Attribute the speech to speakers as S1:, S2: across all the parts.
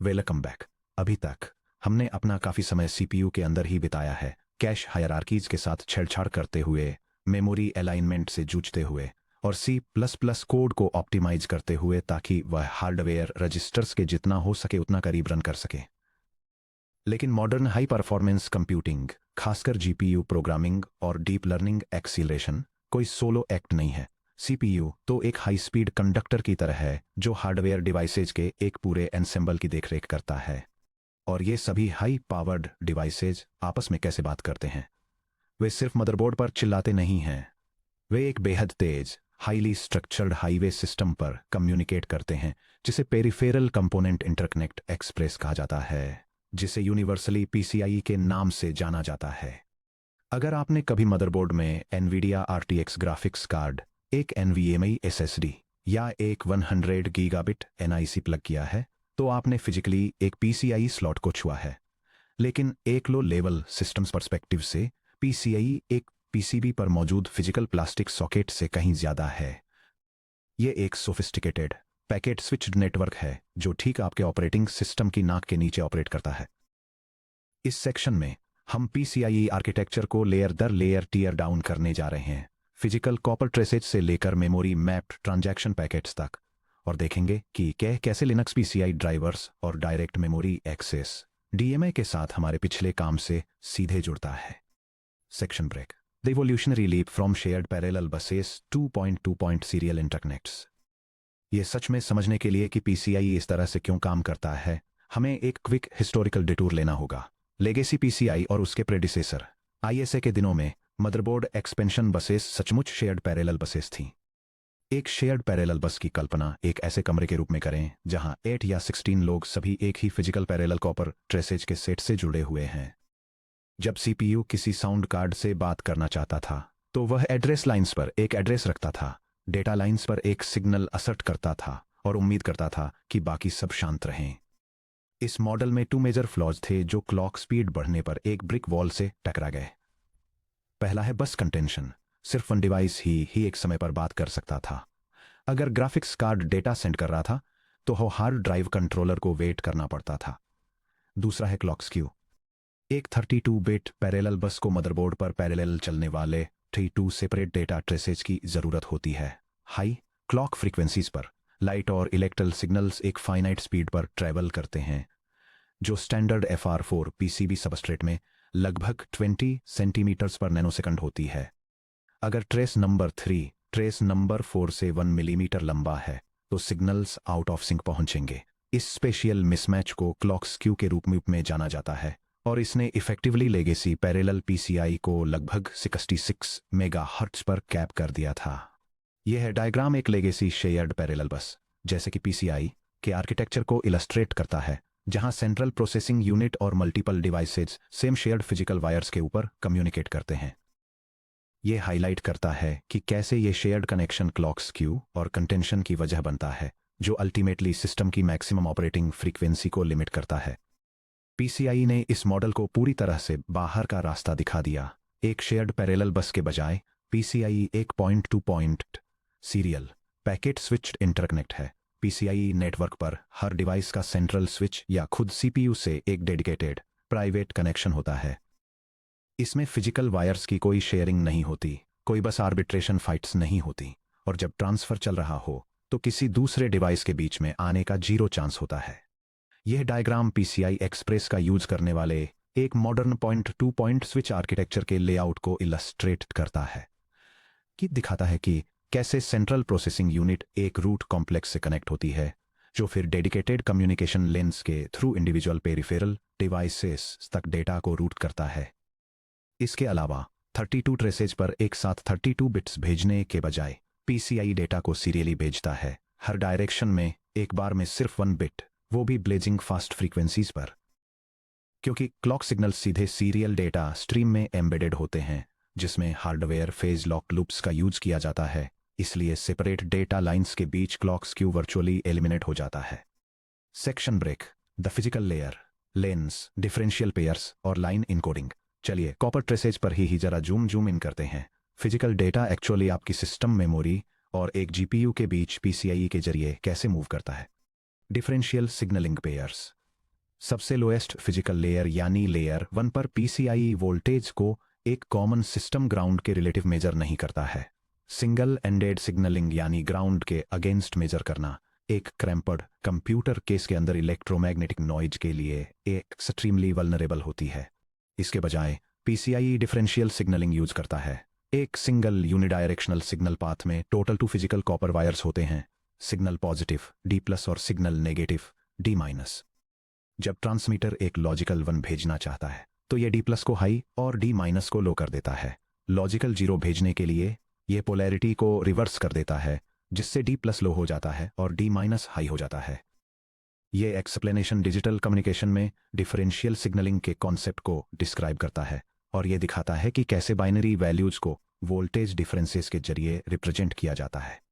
S1: Welcome back. अभी तक हमने अपना काफ़ी समय सीपीयू के अंदर ही बिताया है, कैश हायरार्कीज के साथ छेड़छाड़ करते हुए, मेमोरी अलाइनमेंट से जूझते हुए और सी प्लस प्लस कोड को ऑप्टिमाइज करते हुए ताकि वह हार्डवेयर रजिस्टर्स के जितना हो सके उतना करीब रन कर सके। लेकिन मॉडर्न हाई परफॉर्मेंस कंप्यूटिंग, खासकर जीपीयू प्रोग्रामिंग और डीप लर्निंग एक्सीलरेशन कोई सोलो एक्ट नहीं है। सीपीयू तो एक हाई स्पीड कंडक्टर की तरह है जो हार्डवेयर डिवाइसेज के एक पूरे एनसेंबल की देखरेख करता है। और ये सभी हाई पावर्ड डिवाइसेज आपस में कैसे बात करते हैं? वे सिर्फ मदरबोर्ड पर चिल्लाते नहीं हैं, वे एक बेहद तेज हाईली स्ट्रक्चर्ड हाईवे सिस्टम पर कम्युनिकेट करते हैं, जिसे पेरिफेरल कंपोनेंट इंटरकनेक्ट एक्सप्रेस कहा जाता है, जिसे यूनिवर्सली पीसीआई के नाम से जाना जाता है। अगर आपने कभी मदरबोर्ड में एनवीडिया आरटीएक्स ग्राफिक्स कार्ड, एक एनवीएमई एसएसडी या एक 100 गीगाबिट एनआईसी प्लग किया है, तो आपने फिजिकली एक पीसीआई स्लॉट को छुआ है। लेकिन एक लो लेवल सिस्टम्स पर्सपेक्टिव से पीसीआई एक पीसीबी पर मौजूद फिजिकल प्लास्टिक सॉकेट से कहीं ज्यादा है। ये एक सोफिस्टिकेटेड पैकेट स्विच्ड नेटवर्क है जो ठीक आपके ऑपरेटिंग सिस्टम की नाक के नीचे ऑपरेट करता है। इस सेक्शन में हम पीसीआई आर्किटेक्चर को लेयर दर लेयर टीयर डाउन करने जा रहे हैं, फिजिकल कॉपर ट्रेसेज से लेकर मेमोरी मैप्ड ट्रांजैक्शन पैकेट्स तक, और देखेंगे कि कैसे लिनक्स पीसीआई ड्राइवर्स और डायरेक्ट मेमोरी एक्सेस डीएमए के साथ हमारे पिछले काम से सीधे जुड़ता है। Section break. The evolutionary leap from shared parallel buses 2.2 serial interconnects. ये सच में समझने के लिए कि पीसीआई इस तरह से क्यों काम करता है, हमें एक क्विक हिस्टोरिकल डिटूर लेना होगा। लेगेसी पीसीआई और उसके प्रेडिसेसर आईएसए के दिनों में मदरबोर्ड एक्सपेंशन बसेस सचमुच शेयर्ड पैरेलल बसेस थीं। एक शेयर्ड पैरेलल बस की कल्पना एक ऐसे कमरे के रूप में करें जहां 8 या 16 लोग सभी एक ही फिजिकल पैरेलल कॉपर ट्रेसेज के सेट से जुड़े हुए हैं। जब सीपीयू किसी साउंड कार्ड से बात करना चाहता था तो वह एड्रेस लाइंस पर एक एड्रेस रखता था, डेटा लाइंस पर एक सिग्नल असर्ट करता था और उम्मीद करता था कि बाकी सब शांत रहें। इस मॉडल में 2 मेजर फ्लॉज थे जो क्लॉक स्पीड बढ़ने पर एक ब्रिक वॉल से टकरा गए। पहला है बस कंटेंशन। सिर्फ वन डिवाइस ही एक समय पर बात कर सकता था। अगर ग्राफिक्स कार्ड डेटा सेंड कर रहा था तो हार्ड ड्राइव कंट्रोलर को वेट करना पड़ता था। दूसरा है क्लॉक स्क्यू। एक 32 बिट पैरेलल बस को मदरबोर्ड पर पैरेलल चलने वाले 32 सेपरेट डेटा ट्रेसेज की जरूरत होती है। हाई क्लॉक फ्रीक्वेंसीज पर लाइट और इलेक्ट्रिकल सिग्नल्स एक फाइनाइट स्पीड पर ट्रैवल करते हैं, जो स्टैंडर्ड FR4 पीसीबी सबस्ट्रेट में लगभग 20 सेंटीमीटर्स पर नैनोसेकंड होती है। अगर ट्रेस नंबर 3 ट्रेस नंबर 4 से 1 मिलीमीटर लंबा है तो सिग्नल्स आउट ऑफ सिंक पहुंचेंगे। इस स्पेशियल मिसमैच को क्लॉक स्क्यू के रूप में जाना जाता है और इसने इफेक्टिवली लेगेसी पैरेलल पीसीआई को लगभग 66 मेगाहर्ट्ज पर कैप कर दिया था। यह डायग्राम एक लेगेसी शेयर्ड पैरेलल बस जैसे कि पीसीआई के आर्किटेक्चर को इलस्ट्रेट करता है, जहां सेंट्रल प्रोसेसिंग यूनिट और multiple devices same shared physical wires के ऊपर कम्युनिकेट करते हैं। यह हाईलाइट करता है कि कैसे ये शेयर्ड कनेक्शन क्लॉक स्क्यू और कंटेंशन की वजह बनता है, जो अल्टीमेटली सिस्टम की मैक्सिमम ऑपरेटिंग फ्रीक्वेंसी को लिमिट करता है। पीसीआई ने इस मॉडल को पूरी तरह से बाहर का रास्ता दिखा दिया। एक शेयर्ड पैरेलल बस के बजाय पीसीआई एक point two point cereal packet switched interconnect है। पीसीआई नेटवर्क पर हर डिवाइस का सेंट्रल स्विच या खुद सीपीयू से एक डेडिकेटेड प्राइवेट कनेक्शन होता है। इसमें फिजिकल वायर्स की कोई शेयरिंग नहीं होती, कोई बस आर्बिट्रेशन फाइट्स नहीं होती, और जब ट्रांसफर चल रहा हो तो किसी दूसरे डिवाइस के बीच में आने का 0 चांस होता है। यह डायग्राम पीसीआई एक्सप्रेस का यूज करने वाले एक modern point two point switch architecture के लेआउट को इलस्ट्रेट करता है, कि दिखाता है कि कैसे सेंट्रल प्रोसेसिंग यूनिट एक रूट कॉम्प्लेक्स से कनेक्ट होती है, जो फिर डेडिकेटेड कम्युनिकेशन लेंस के थ्रू इंडिविजुअल पेरिफेरल डिवाइसेस तक डेटा को रूट करता है। इसके अलावा 32 ट्रेसेज पर एक साथ 32 बिट्स भेजने के बजाय पीसीआई डेटा को सीरियली भेजता है, हर डायरेक्शन में एक बार में सिर्फ 1 बिट, वो भी ब्लेजिंग फास्ट फ्रीक्वेंसीज पर। क्योंकि क्लॉक सिग्नल सीधे सीरियल डेटा स्ट्रीम में एम्बेडेड होते हैं जिसमें हार्डवेयर फेज लॉक लूप्स का यूज किया जाता है, इसलिए सेपरेट डेटा लाइंस के बीच क्लॉक स्क्यू वर्चुअली एलिमिनेट हो जाता है। Section break. The physical layer, lanes, differential pairs और लाइन इनकोडिंग। चलिए कॉपर ट्रेसेज पर ही जरा जूम इन करते हैं। फिजिकल डेटा एक्चुअली आपकी सिस्टम मेमोरी और एक जीपीयू के बीच पीसीआई के जरिए कैसे मूव करता है। Differential signalling pairs. सबसे लोएस्ट फिजिकल लेयर यानी लेयर 1 पर PCIe वोल्टेज को एक कॉमन सिस्टम ग्राउंड के रिलेटिव मेजर नहीं करता है। सिंगल एंडेड सिग्नलिंग यानी ग्राउंड के अगेंस्ट मेजर करना एक क्रैम्पर्ड कंप्यूटर केस के अंदर इलेक्ट्रोमैग्नेटिक नॉइज के लिए एक्सट्रीमली वल्नरेबल होती है। इसके बजाय PCIe डिफरेंशियल सिग्नलिंग यूज करता है। एक सिंगल यूनिडायरेक्शनल सिग्नल पाथ में टोटल 2 फिजिकल कॉपर वायर्स होते हैं, सिग्नल पॉजिटिव D+ और सिग्नल नेगेटिव D-। जब ट्रांसमीटर एक लॉजिकल 1 भेजना चाहता है तो यह D+ को हाई और D- को लो कर देता है। लॉजिकल 0 भेजने के लिए यह पोलैरिटी को रिवर्स कर देता है, जिससे D+ लो हो जाता है और D- हाई हो जाता है। यह एक्सप्लेनेशन डिजिटल कम्युनिकेशन में डिफरेंशियल सिग्नलिंग के कॉन्सेप्ट को डिस्क्राइब करता है और यह दिखाता है कि कैसे बाइनरी वैल्यूज को वोल्टेज डिफरेंसेस के जरिए रिप्रेजेंट किया जाता है।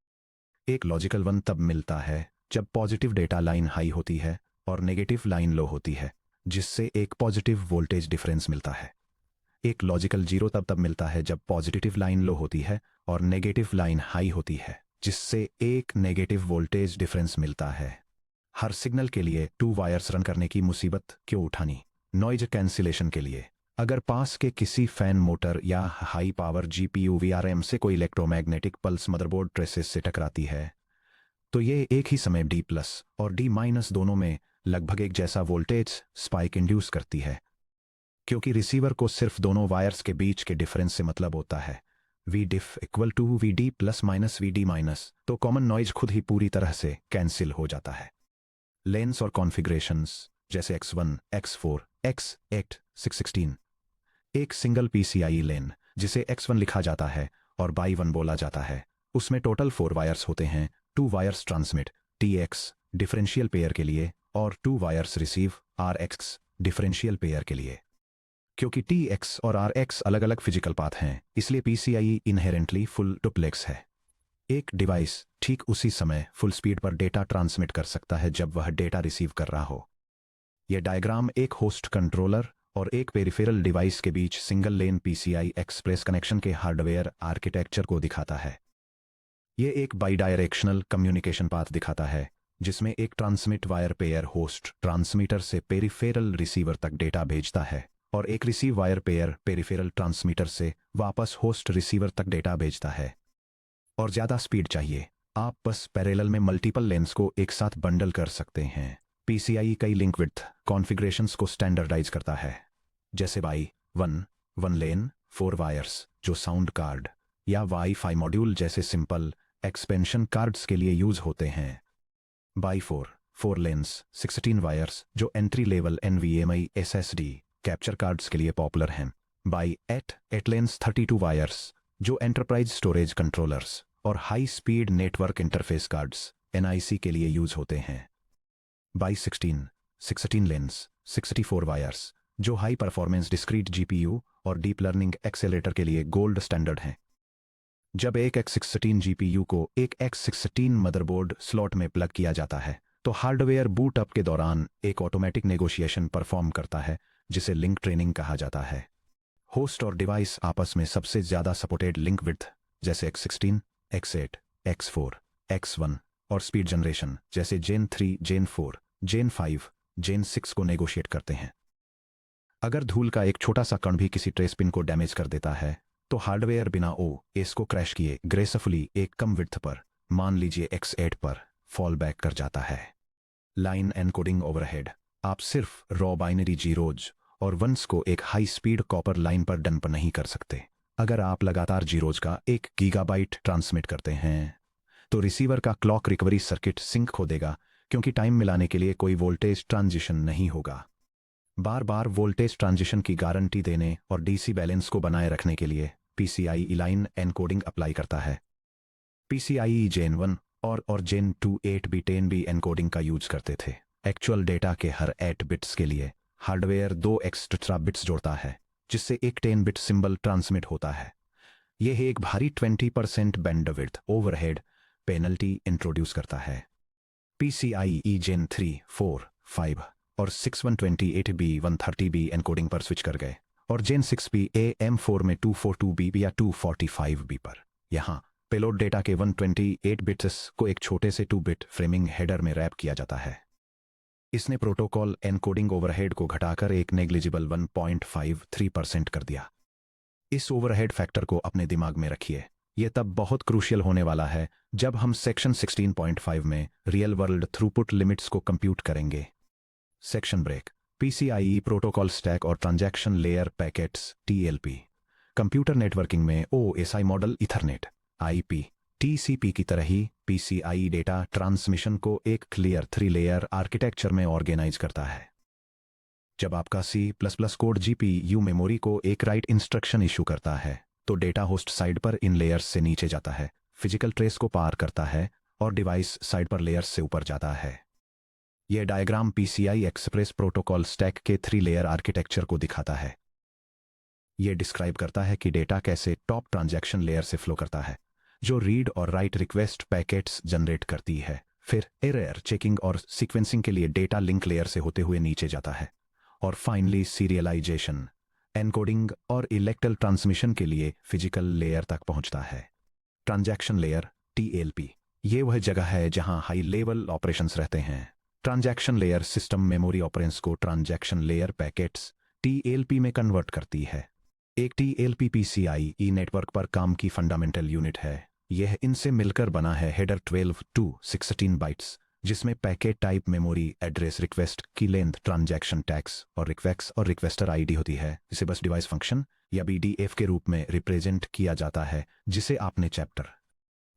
S1: एक लॉजिकल 1 तब मिलता है जब पॉजिटिव डेटा लाइन हाई होती है और नेगेटिव लाइन लो होती है, जिससे एक पॉजिटिव वोल्टेज डिफरेंस मिलता है। एक लॉजिकल 0 तब मिलता है जब पॉजिटिव लाइन लो होती है और नेगेटिव लाइन हाई होती है, जिससे एक नेगेटिव वोल्टेज डिफरेंस मिलता है। हर सिग्नल के लिए 2 वायर्स रन करने की मुसीबत क्यों उठानी? नॉइज कैंसिलेशन के लिए। अगर पास के किसी फैन मोटर या हाई पावर GPU VRM से कोई इलेक्ट्रोमैग्नेटिक पल्स मदरबोर्ड ट्रेसेस से टकराती है, तो ये एक ही समय D+ और D- दोनों में लगभग एक जैसा वोल्टेज स्पाइक इंड्यूस करती है। क्योंकि रिसीवर को सिर्फ दोनों वायर्स के बीच के डिफरेंस से मतलब होता है, VDIF = VD+ - VD-, तो कॉमन नॉइज खुद ही पूरी तरह से कैंसिल हो जाता है। लेंस और कॉन्फ़िगरेशंस जैसे X1, X4, X8, 616। एक सिंगल PCIe लेन जिसे X1 लिखा जाता है और Y1 बोला जाता है, उसमें टोटल 4 वायर्स होते हैं। 2 wires transmit TX differential pair के लिए और 2 wires receive RX differential pair के लिए। क्योंकि TX और RX अलग अलग फिजिकल पाथ हैं, इसलिए PCIe इनहेरेंटली फुल डुप्लेक्स है। एक डिवाइस ठीक उसी समय फुल स्पीड पर डेटा ट्रांसमिट कर सकता है जब वह डेटा रिसीव कर रहा हो। यह डायग्राम एक होस्ट कंट्रोलर और एक पेरिफेरल डिवाइस के बीच single lane PCI express connection के हार्डवेयर आर्किटेक्चर को दिखाता है। यह एक बाइडायरेक्शनल कम्युनिकेशन पाथ दिखाता है, जिसमें एक transmit wire pair host transmitter से पेरिफेरल रिसीवर तक डेटा भेजता है और एक receive wire pair peripheral transmitter से वापस होस्ट रिसीवर तक डेटा भेजता है। और ज़्यादा स्पीड चाहिए, आप बस पैरेलल में मल्टीपल लेंस को एक साथ बंडल कर सकते हैं। PCIe कई लिंक विड्थ कॉन्फ़िगरेशंस को स्टैंडर्डाइज करता है, जैसे Y1 1 लेन 4 वायर्स जो साउंड कार्ड या वाईफाई मॉड्यूल जैसे सिंपल एक्सपेंशन कार्ड्स के लिए यूज होते हैं। Y4 4 लेंस 16 वायर्स जो entry level NVMe SSD capture cards के लिए पॉपुलर हैं। Y8 8 लेंस 32 वायर्स जो एंटरप्राइज स्टोरेज कंट्रोलर्स और high speed network interface cards NIC के लिए यूज होते हैं। Y16 16 लेंस 64 वायर्स जो हाई परफॉर्मेंस डिस्क्रीट GPU और डीप लर्निंग एक्सेलेरेटर के लिए गोल्ड स्टैंडर्ड हैं। जब एक X16 GPU को एक X16 मदरबोर्ड स्लॉट में प्लग किया जाता है, तो हार्डवेयर बूट अप के दौरान एक ऑटोमेटिक नेगोशिएशन परफॉर्म करता है, जिसे लिंक ट्रेनिंग कहा जाता है। होस्ट और डिवाइस आपस में सबसे ज़्यादा सपोर्टेड लिंक विड्थ जैसे X16, X8, X4, X1 और स्पीड जनरेशन जैसे Gen 3, Gen 4, Gen 5, Gen 6 को नेगोशिएट करते हैं। अगर धूल का एक छोटा सा कण भी किसी ट्रेस पिन को डैमेज कर देता है, तो हार्डवेयर बिना OS को क्रैश किए ग्रेसफुली एक कम विड्थ पर, मान लीजिए X8 पर, फॉल बैक कर जाता है। लाइन एनकोडिंग ओवरहेड, आप सिर्फ रॉ बाइनरी जीरोज और वंस को एक हाई स्पीड कॉपर लाइन पर डंप नहीं कर सकते। अगर आप लगातार जीरोज का 1 गीगाबाइट ट्रांसमिट करते हैं, तो रिसीवर का क्लॉक रिकवरी सर्किट सिंक खो देगा, क्योंकि टाइम मिलाने के लिए कोई वोल्टेज ट्रांजिशन नहीं होगा। बार बार वोल्टेज ट्रांजिशन की गारंटी देने और DC बैलेंस को बनाए रखने के लिए PCIe लाइन एनकोडिंग अप्लाई करता है। PCIe Gen 1 और Gen 2 8 bit 10 bit एनकोडिंग का यूज करते थे। एक्चुअल डेटा के हर 8 बिट्स के लिए हार्डवेयर 2 एक्स्ट्रा बिट्स जोड़ता है, जिससे एक 10 बिट सिंबल ट्रांसमिट होता है। यह एक भारी 20% बैंडविड्थ ओवरहेड पेनल्टी इंट्रोड्यूस करता है। PCIe Gen 3, 4, 5 और 6 128B 130B एनकोडिंग पर स्विच कर गए और Gen 6B AM4 में 242B या 245B पर। यहाँ पेलोड डेटा के 128 बिट्स को एक छोटे से 2 बिट फ्रेमिंग हेडर में रैप किया जाता है। इसने प्रोटोकॉल एनकोडिंग ओवरहेड को घटाकर एक नेग्लिजिबल 1.53% कर दिया। इस ओवरहेड फैक्टर को अपने दिमाग में रखिए। यह तब बहुत क्रूशियल होने वाला है जब हम सेक्शन 16.5 में रियल वर्ल्ड थ्रूपुट लिमिट्स को कंप्यूट करेंगे। Section break. PCI protocol stack और transaction layer packets TLP. Computer networking में OSI model Ethernet IP TCP की तरह ही पीसीआई डेटा ट्रांसमिशन को एक क्लियर 3 लेयर आर्किटेक्चर में ऑर्गेनाइज करता है। जब आपका C++ कोड जीपीयू मेमोरी को एक राइट इंस्ट्रक्शन इशू करता है तो डेटा होस्ट साइड पर इन लेयर्स से नीचे जाता है, फिजिकल ट्रेस को पार करता है और डिवाइस साइड पर लेयर्स से ऊपर जाता है। यह diagram PCI express protocol stack के 3 लेयर आर्किटेक्चर को दिखाता है। यह डिस्क्राइब करता है कि डेटा कैसे टॉप ट्रांजैक्शन लेयर से फ्लो करता है, जो रीड और राइट रिक्वेस्ट पैकेट्स जनरेट करती है, फिर एरर चेकिंग और सीक्वेंसिंग के लिए डेटा लिंक लेयर से होते हुए नीचे जाता है, और फाइनली सीरियलाइजेशन, एनकोडिंग और इलेक्ट्रल ट्रांसमिशन के लिए फिजिकल लेयर तक पहुंचता है। Transaction layer TLP. ये वह जगह है जहां हाई लेवल ऑपरेशंस रहते हैं। Transaction layer system memory operands को ट्रांजैक्शन लेयर पैकेट्स टीएलपी में कन्वर्ट करती है। एक टीएलपी पीसीआई नेटवर्क पर काम की फंडामेंटल यूनिट है। यह इनसे मिलकर बना है हेडर 12 to 16 बाइट्स, जिसमें packet type, memory address, request की लेंथ, ट्रांजैक्शन टैग्स और रिक्वेस्टर आईडी होती है, जिसे बस डिवाइस फंक्शन या बीडीएफ के रूप में रिप्रेजेंट किया जाता है, जिसे आपने चैप्टर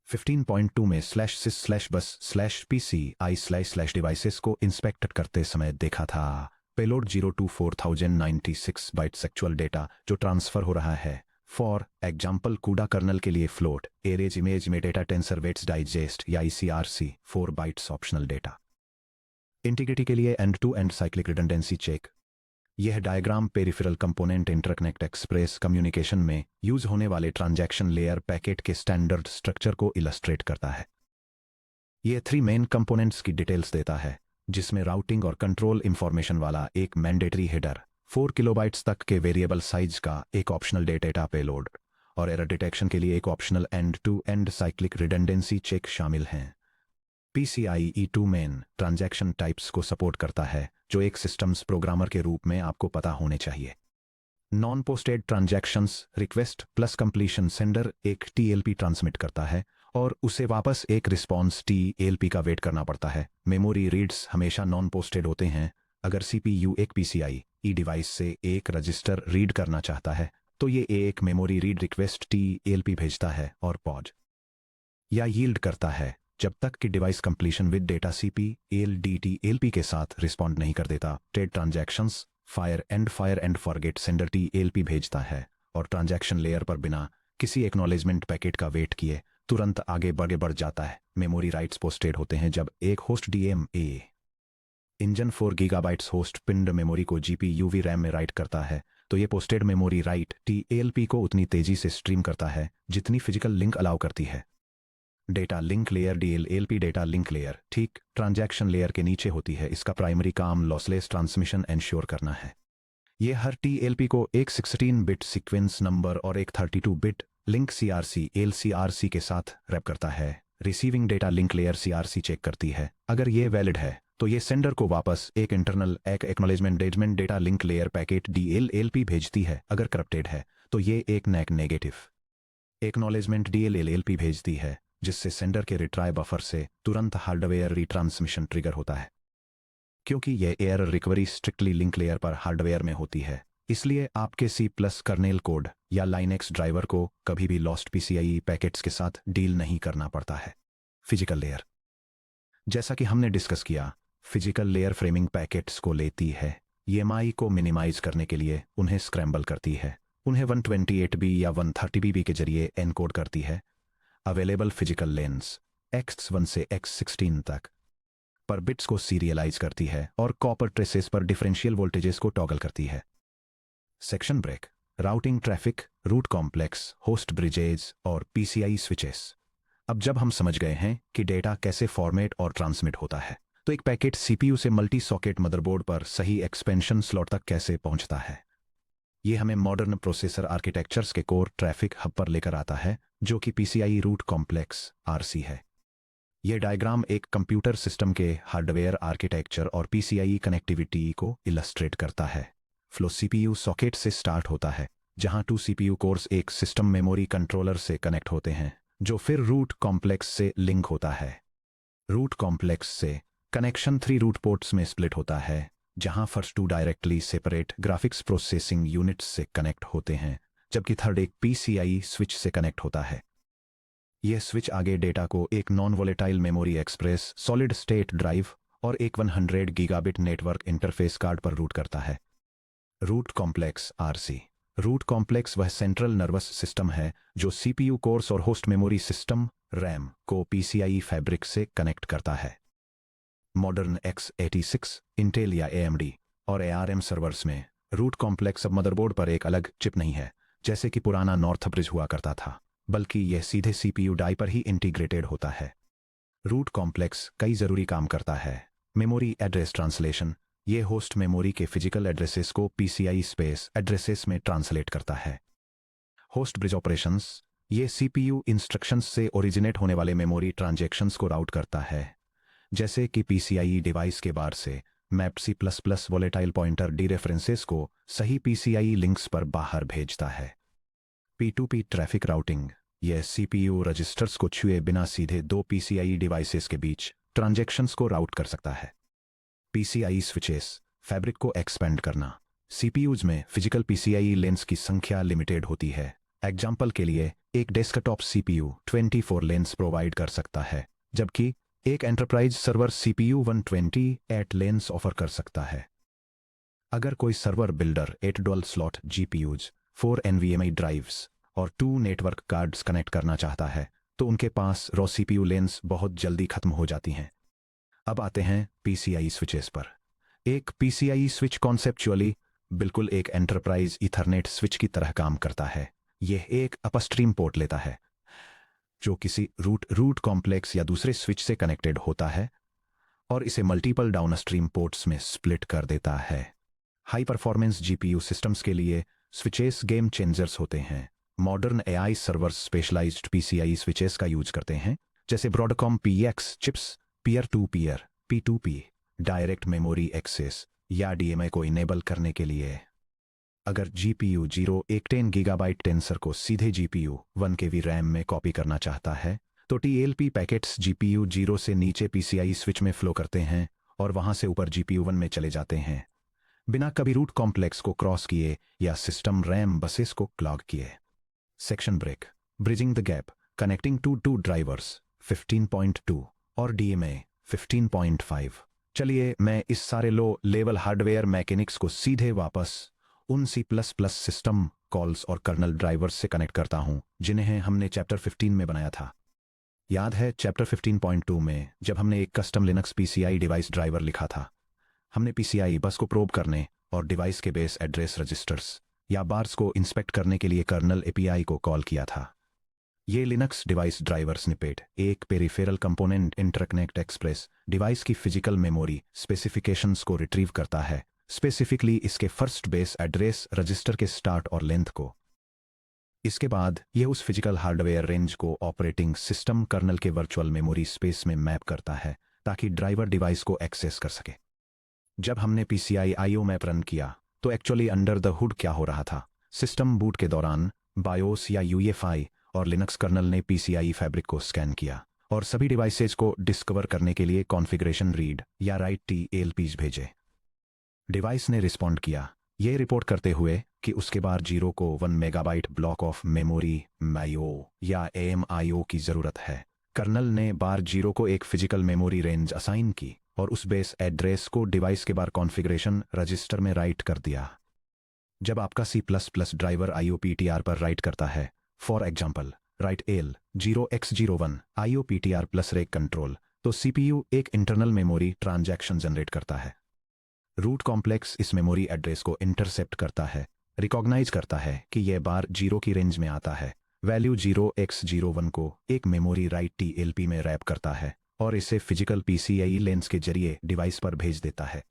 S1: 15.2 में /sys/bus/pci//devices को इंस्पेक्ट करते समय देखा था। Payload 0 to 4096 bytes actual data जो ट्रांसफर हो रहा है। फॉर एग्जाम्पल, कूडा कर्नल के लिए फ्लोट, एरेज इमेज में डेटा, टेंसर वेट्स डाइजेस्ट या ECRC 4 bytes optional data. Integrity के लिए end to end cyclic redundancy check. यह diagram peripheral component interconnect express communication में यूज होने वाले ट्रांजैक्शन लेयर पैकेट के स्टैंडर्ड स्ट्रक्चर को इलस्ट्रेट करता है। यह 3 मेन कंपोनेंट्स की डिटेल्स देता है, जिसमें राउटिंग और कंट्रोल इंफॉर्मेशन वाला एक मैंडेटरी हेडर, 4 किलोबाइट्स तक के वेरिएबल साइज का एक ऑप्शनल डेटा पेलोड और एरर डिटेक्शन के लिए एक optional end to end cyclic redundancy check शामिल हैं। PCI E2 main transaction types को सपोर्ट करता है, जो एक सिस्टम्स प्रोग्रामर के रूप में आपको पता होने चाहिए। Non posted transactions, request plus completion, sender एक टीएलपी ट्रांसमिट करता है और उसे वापस एक रिस्पॉन्स टीएलपी का वेट करना पड़ता है। मेमोरी रीड्स हमेशा नॉन पोस्टेड होते हैं। अगर सीपीयू एक पीसीआई डिवाइस से एक रजिस्टर रीड करना चाहता है तो ये एक मेमोरी रीड रिक्वेस्ट टीएलपी भेजता है और पॉज या यील्ड करता है जब तक कि डिवाइस कंप्लीशन विद डेटा सीपीएलडीटीएलपी के साथ रिस्पॉन्ड नहीं कर देता। Trade transactions fire and forget, sender TLP भेजता है और ट्रांजैक्शन लेयर पर बिना किसी एक्नॉलेजमेंट पैकेट का वेट किए तुरंत आगे बढ़ जाता है। मेमोरी राइट्स पोस्टेड होते हैं जब एक host DMA engine 4 gigabytes host पिंड मेमोरी को जीपीयूवी रैम में राइट करता है, तो ये पोस्टेड मेमोरी राइट टीएलपी को उतनी तेजी से स्ट्रीम करता है जितनी फिजिकल लिंक अलाउ करती है। Data link layer DLLP data link layer ठीक ट्रांजैक्शन लेयर के नीचे होती है। इसका प्राइमरी काम लॉसलेस ट्रांसमिशन एंश्योर करना है। यह हर टीएलपी को एक 16 बिट सीक्वेंस नंबर और एक 32 बिट लिंक सीआरसी एलसीआरसी के साथ रैप करता है। Receiving data link layer CRC check करती है। अगर ये वैलिड है तो ये सेंडर को वापस एक internal acknowledgement data link layer packet DLLP भेजती है। अगर करप्टेड है तो ये एक नेगेटिव एक्नॉलेजमेंट डीएलएलपी भेजती है, जिससे सेंडर के रिट्राई बफर से तुरंत हार्डवेयर रिट्रांसमिशन ट्रिगर होता है। क्योंकि यह error recovery strictly link layer पर हार्डवेयर में होती है, इसलिए आपके C+ कर्नेल कोड या लाइनेक्स ड्राइवर को कभी भी लॉस्ट पीसीआई पैकेट्स के साथ डील नहीं करना पड़ता है। फिजिकल लेयर, जैसा कि हमने डिस्कस किया, फिजिकल लेयर फ्रेमिंग पैकेट्स को लेती है, ईएमआई को मिनिमाइज करने के लिए उन्हें स्क्रैम्बल करती है, उन्हें 128B या 130BB के जरिए एनकोड करती है। अवेलेबल फिजिकल लेंस X1 से X16 तक पर बिट्स को सीरियलाइज करती है और कॉपर ट्रेसेस पर डिफरेंशियल वोल्टेजेस को टॉगल करती है। Section break. Routing, traffic, root complex, host bridges और पीसीआई स्विचेस। अब जब हम समझ गए हैं कि डेटा कैसे फॉर्मेट और ट्रांसमिट होता है, तो एक पैकेट सीपीयू से मल्टी सॉकेट मदरबोर्ड पर सही एक्सपेंशन स्लॉट तक कैसे पहुंचता है, ये हमें मॉडर्न प्रोसेसर आर्किटेक्चर्स के कोर ट्रैफिक हब पर लेकर आता है, जो कि पीसीआई रूट कॉम्प्लेक्स आरसी है। ये डायग्राम एक कंप्यूटर सिस्टम के हार्डवेयर आर्किटेक्चर और पीसीआई कनेक्टिविटी को इलस्ट्रेट करता है। फ्लो सीपीयू सॉकेट से स्टार्ट होता है, जहां 2 सीपीयू कोर्स एक सिस्टम मेमोरी कंट्रोलर से कनेक्ट होते हैं, जो फिर रूट कॉम्प्लेक्स से लिंक होता है। रूट कॉम्प्लेक्स से कनेक्शन 3 रूट पोर्ट्स में स्प्लिट होता है, जहां first 2 directly separate graphics processing units से कनेक्ट होते हैं, जबकि थर्ड एक पीसीआई स्विच से कनेक्ट होता है। यह स्विच आगे डेटा को एक non volatile memory express solid state drive और एक 100 गीगाबिट नेटवर्क इंटरफेस कार्ड पर रूट करता है। Root complex RC. Root complex वह सेंट्रल नर्वस सिस्टम है जो सीपीयू कोर्स और होस्ट मेमोरी सिस्टम रैम को पीसीआई फैब्रिक से कनेक्ट करता है। मॉडर्न x86, इंटेल या AMD और ARM सर्वर्स में रूट कॉम्प्लेक्स अब मदरबोर्ड पर एक अलग चिप नहीं है, जैसे कि पुराना नॉर्थब्रिज हुआ करता था, बल्कि यह सीधे सीपीयू डाई पर ही इंटीग्रेटेड होता है। रूट कॉम्प्लेक्स कई जरूरी काम करता है। Memory address translation. यह होस्ट मेमोरी के फिजिकल एड्रेसेस को पीसीआई स्पेस एड्रेसेस में ट्रांसलेट करता है। Host bridge operations. यह सीपीयू इंस्ट्रक्शंस से ओरिजिनेट होने वाले मेमोरी ट्रांजैक्शंस को राउट करता है, जैसे कि पीसीआई डिवाइस के बार से मैप्ड C++ वोलेटाइल पॉइंटर डीरेफरेंसेस को सही पीसीआई लिंक्स पर बाहर भेजता है। P2P traffic routing. यह सीपीयू रजिस्टर्स को छुए बिना सीधे 2 पीसीआई डिवाइसेस के बीच ट्रांजैक्शंस को राउट कर सकता है। PCI switches. फैब्रिक को एक्सपेंड करना। सीपीयूज में फिजिकल पीसीआई लेन्स की संख्या लिमिटेड होती है। एग्जाम्पल के लिए, एक डेस्कटॉप सीपीयू 24 लेन्स प्रोवाइड कर सकता है, जबकि एक enterprise server CPU 128 lens offer कर सकता है। अगर कोई server builder 8 dual slot GPUs, 4 NVMe drives और 2 नेटवर्क कार्ड्स कनेक्ट करना चाहता है, तो उनके पास रॉ सीपीयू लेन्स बहुत जल्दी खत्म हो जाती हैं। अब आते हैं पीसीआई स्विचेस पर। एक पीसीआई स्विच कॉन्सेप्चुअली बिल्कुल एक एंटरप्राइज ईथरनेट स्विच की तरह काम करता है। यह एक अपस्ट्रीम पोर्ट लेता है, जो किसी रूट कॉम्प्लेक्स या दूसरे स्विच से कनेक्टेड होता है, और इसे मल्टीपल डाउनस्ट्रीम पोर्ट्स में स्प्लिट कर देता है। हाई परफॉर्मेंस जीपीयू सिस्टम्स के लिए स्विचेस गेम चेंजर्स होते हैं। Modern AI servers specialised PCI switches का यूज करते हैं, जैसे ब्रॉडकॉम PX चिप्स, peer to peer P2P, direct memory access या DMA को इनेबल करने के लिए। अगर GPU 0 एक 10 गीगाबाइट टेंसर को सीधे GPU 1 KB रैम में कॉपी करना चाहता है, तो TLP पैकेट्स GPU 0 से नीचे PCI स्विच में फ्लो करते हैं और वहां से ऊपर GPU 1 में चले जाते हैं, बिना कभी रूट कॉम्प्लेक्स को क्रॉस किए या सिस्टम रैम बसेस को क्लॉग किए। Section break. Bridging the gap. Connecting to 2 drivers 15.2 और DMA 15.5। चलिए मैं इस सारे लो लेवल हार्डवेयर मैकेनिक्स को सीधे वापस उन C++ सिस्टम कॉल्स और कर्नल ड्राइवर्स से कनेक्ट करता हूं, जिन्हें हमने चैप्टर 15 में बनाया था। याद है चैप्टर 15.2 में जब हमने एक custom Linux PCI device driver लिखा था, हमने PCI बस को प्रोब करने और डिवाइस के बेस एड्रेस रजिस्टर्स या बार्स को इंस्पेक्ट करने के लिए कर्नल API को कॉल किया था। ये लिनक्स डिवाइस ड्राइवर स्निपेट एक peripheral component interconnect express device की फिजिकल मेमोरी स्पेसिफिकेशंस को रिट्रीव करता है, स्पेसिफिकली इसके फर्स्ट बेस एड्रेस रजिस्टर के स्टार्ट और लेंथ को। इसके बाद यह उस फिजिकल हार्डवेयर रेंज को ऑपरेटिंग सिस्टम कर्नल के वर्चुअल मेमोरी स्पेस में मैप करता है, ताकि ड्राइवर डिवाइस को एक्सेस कर सके। जब हमने PCI IO मैप रन किया, तो एक्चुअली अंडर द हुड क्या हो रहा था? सिस्टम बूट के दौरान बायोस या UEFI और लिनक्स कर्नल ने PCI फैब्रिक को स्कैन किया और सभी डिवाइसेज को डिस्कवर करने के लिए कॉन्फ़िगरेशन रीड या राइट TLPs भेजे। डिवाइस ने रिस्पॉन्ड किया, यह रिपोर्ट करते हुए कि उसके बाद 0 को 1 megabyte block of memory MIO या AMIO की ज़रूरत है। कर्नल ने बार 0 को एक फिजिकल मेमोरी रेंज असाइन की और उस बेस एड्रेस को डिवाइस के बार कॉन्फ़िगरेशन रजिस्टर में राइट कर दिया। जब आपका C++ ड्राइवर IOPTR पर राइट करता है, for example write L 0x01 IOPTR plus reg control, तो CPU एक इंटरनल मेमोरी ट्रांजैक्शन जनरेट करता है। रूट कॉम्प्लेक्स इस मेमोरी एड्रेस को इंटरसेप्ट करता है, रिकॉग्नाइज करता है कि यह बार 0 की रेंज में आता है, वैल्यू 0x01 को एक मेमोरी राइट TLP में रैप करता है और इसे फिजिकल PCI लेंस के जरिए डिवाइस पर भेज देता है।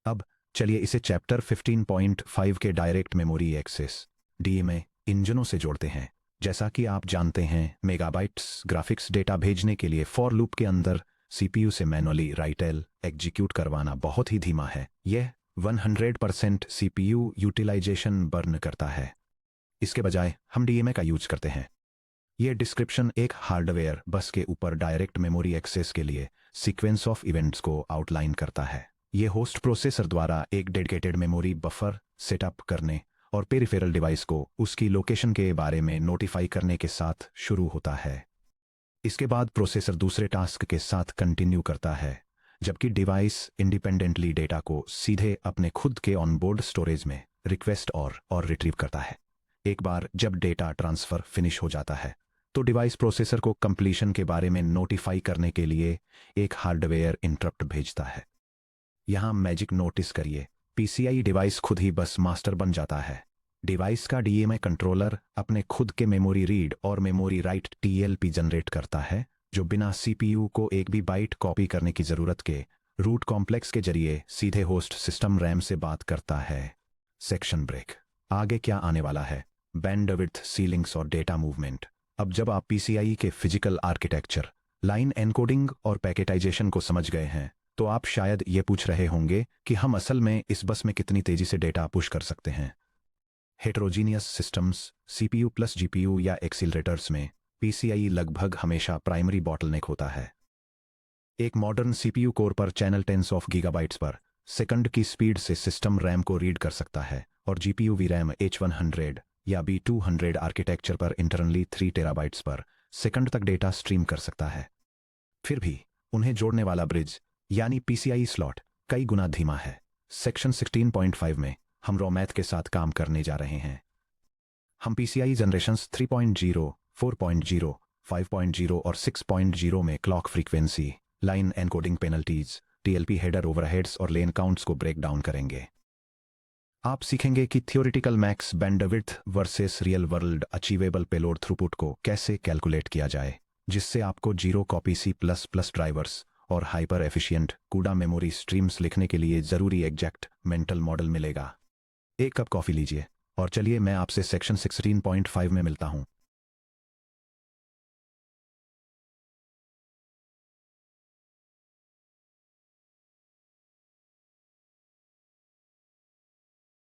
S1: अब चलिए इसे चैप्टर 15.5 के डायरेक्ट मेमोरी एक्सेस DMA इंजनों से जोड़ते हैं, जैसा कि आप जानते हैं, मेगाबाइट्स ग्राफिक्स डेटा भेजने के लिए फॉर लूप के अंदर सीपीयू से मैनुअली राइट-एल एग्जीक्यूट करवाना बहुत ही धीमा है। यह 100% सीपीयू यूटिलाइजेशन बर्न करता है। इसके बजाय हम डीएमए का यूज करते हैं। यह डिस्क्रिप्शन एक हार्डवेयर बस के ऊपर डायरेक्ट मेमोरी एक्सेस के लिए सीक्वेंस ऑफ इवेंट्स को आउटलाइन करता है। यह होस्ट प्रोसेसर द्वारा एक डेडिकेटेड मेमोरी बफर सेटअप करने और पेरिफेरल डिवाइस को उसकी लोकेशन के बारे में नोटिफाई करने के साथ शुरू होता है। इसके बाद प्रोसेसर दूसरे टास्क के साथ कंटिन्यू करता है, जबकि डिवाइस इंडिपेंडेंटली डेटा को सीधे अपने खुद के ऑनबोर्ड स्टोरेज में रिक्वेस्ट और रिट्रीव करता है। एक बार जब डेटा ट्रांसफर फिनिश हो जाता है, तो डिवाइस प्रोसेसर को कंप्लीशन के बारे में नोटिफाई करने के लिए एक हार्डवेयर इंटरप्ट भेजता है। यहां मैजिक नोटिस करिए, पीसीआई डिवाइस खुद ही बस मास्टर बन जाता है। डिवाइस का डीएमए कंट्रोलर अपने खुद के मेमोरी रीड और मेमोरी राइट टीएलपी जनरेट करता है, जो बिना सीपीयू को एक भी बाइट कॉपी करने की जरूरत के रूट कॉम्प्लेक्स के जरिए सीधे होस्ट सिस्टम रैम से बात करता है। Section break. आगे क्या आने वाला है? बैंडविड्थ सीलिंग्स और डेटा मूवमेंट। अब जब आप पीसीआई के फिजिकल आर्किटेक्चर, लाइन एनकोडिंग और पैकेटाइजेशन को समझ गए हैं, तो आप शायद ये पूछ रहे होंगे कि हम असल में इस बस में कितनी तेजी से डेटा पुश कर सकते हैं। Heterogeneous systems, CPU plus GPU या एक्सीलरेटर्स में पीसीआई लगभग हमेशा प्राइमरी बॉटलनेक होता है। एक मॉडर्न सीपीयू कोर पर चैनल टेंस ऑफ गीगाबाइट्स पर सेकंड की स्पीड से सिस्टम रैम को रीड कर सकता है, और जीपीयू वीरैम H100 या B200 आर्किटेक्चर पर इंटरनली 3 टेराबाइट्स पर सेकंड तक डेटा स्ट्रीम कर सकता है। फिर भी उन्हें जोड़ने वाला ब्रिज यानी पीसीआई स्लॉट कई गुना धीमा है। सेक्शन 16.5 में हम रॉ मैथ के साथ काम करने जा रहे हैं। हम पीसीआई जनरेशंस 3.0, 4.0, 5.0 और 6.0 में clock frequency, line encoding penalties, TLP header overheads और लेन काउंट्स को ब्रेक डाउन करेंगे। आप सीखेंगे कि theoretical max bandwidth versus real world achievable payload throughput को कैसे कैलकुलेट किया जाए, जिससे आपको जीरो कॉपी C++ ड्राइवर्स और हाइपर एफिशिएंट कूडा मेमोरी स्ट्रीम्स लिखने के लिए जरूरी एग्जैक्ट मेंटल मॉडल मिलेगा। एक कप कॉफी लीजिए और चलिए मैं आपसे सेक्शन 16.5 में मिलता हूं।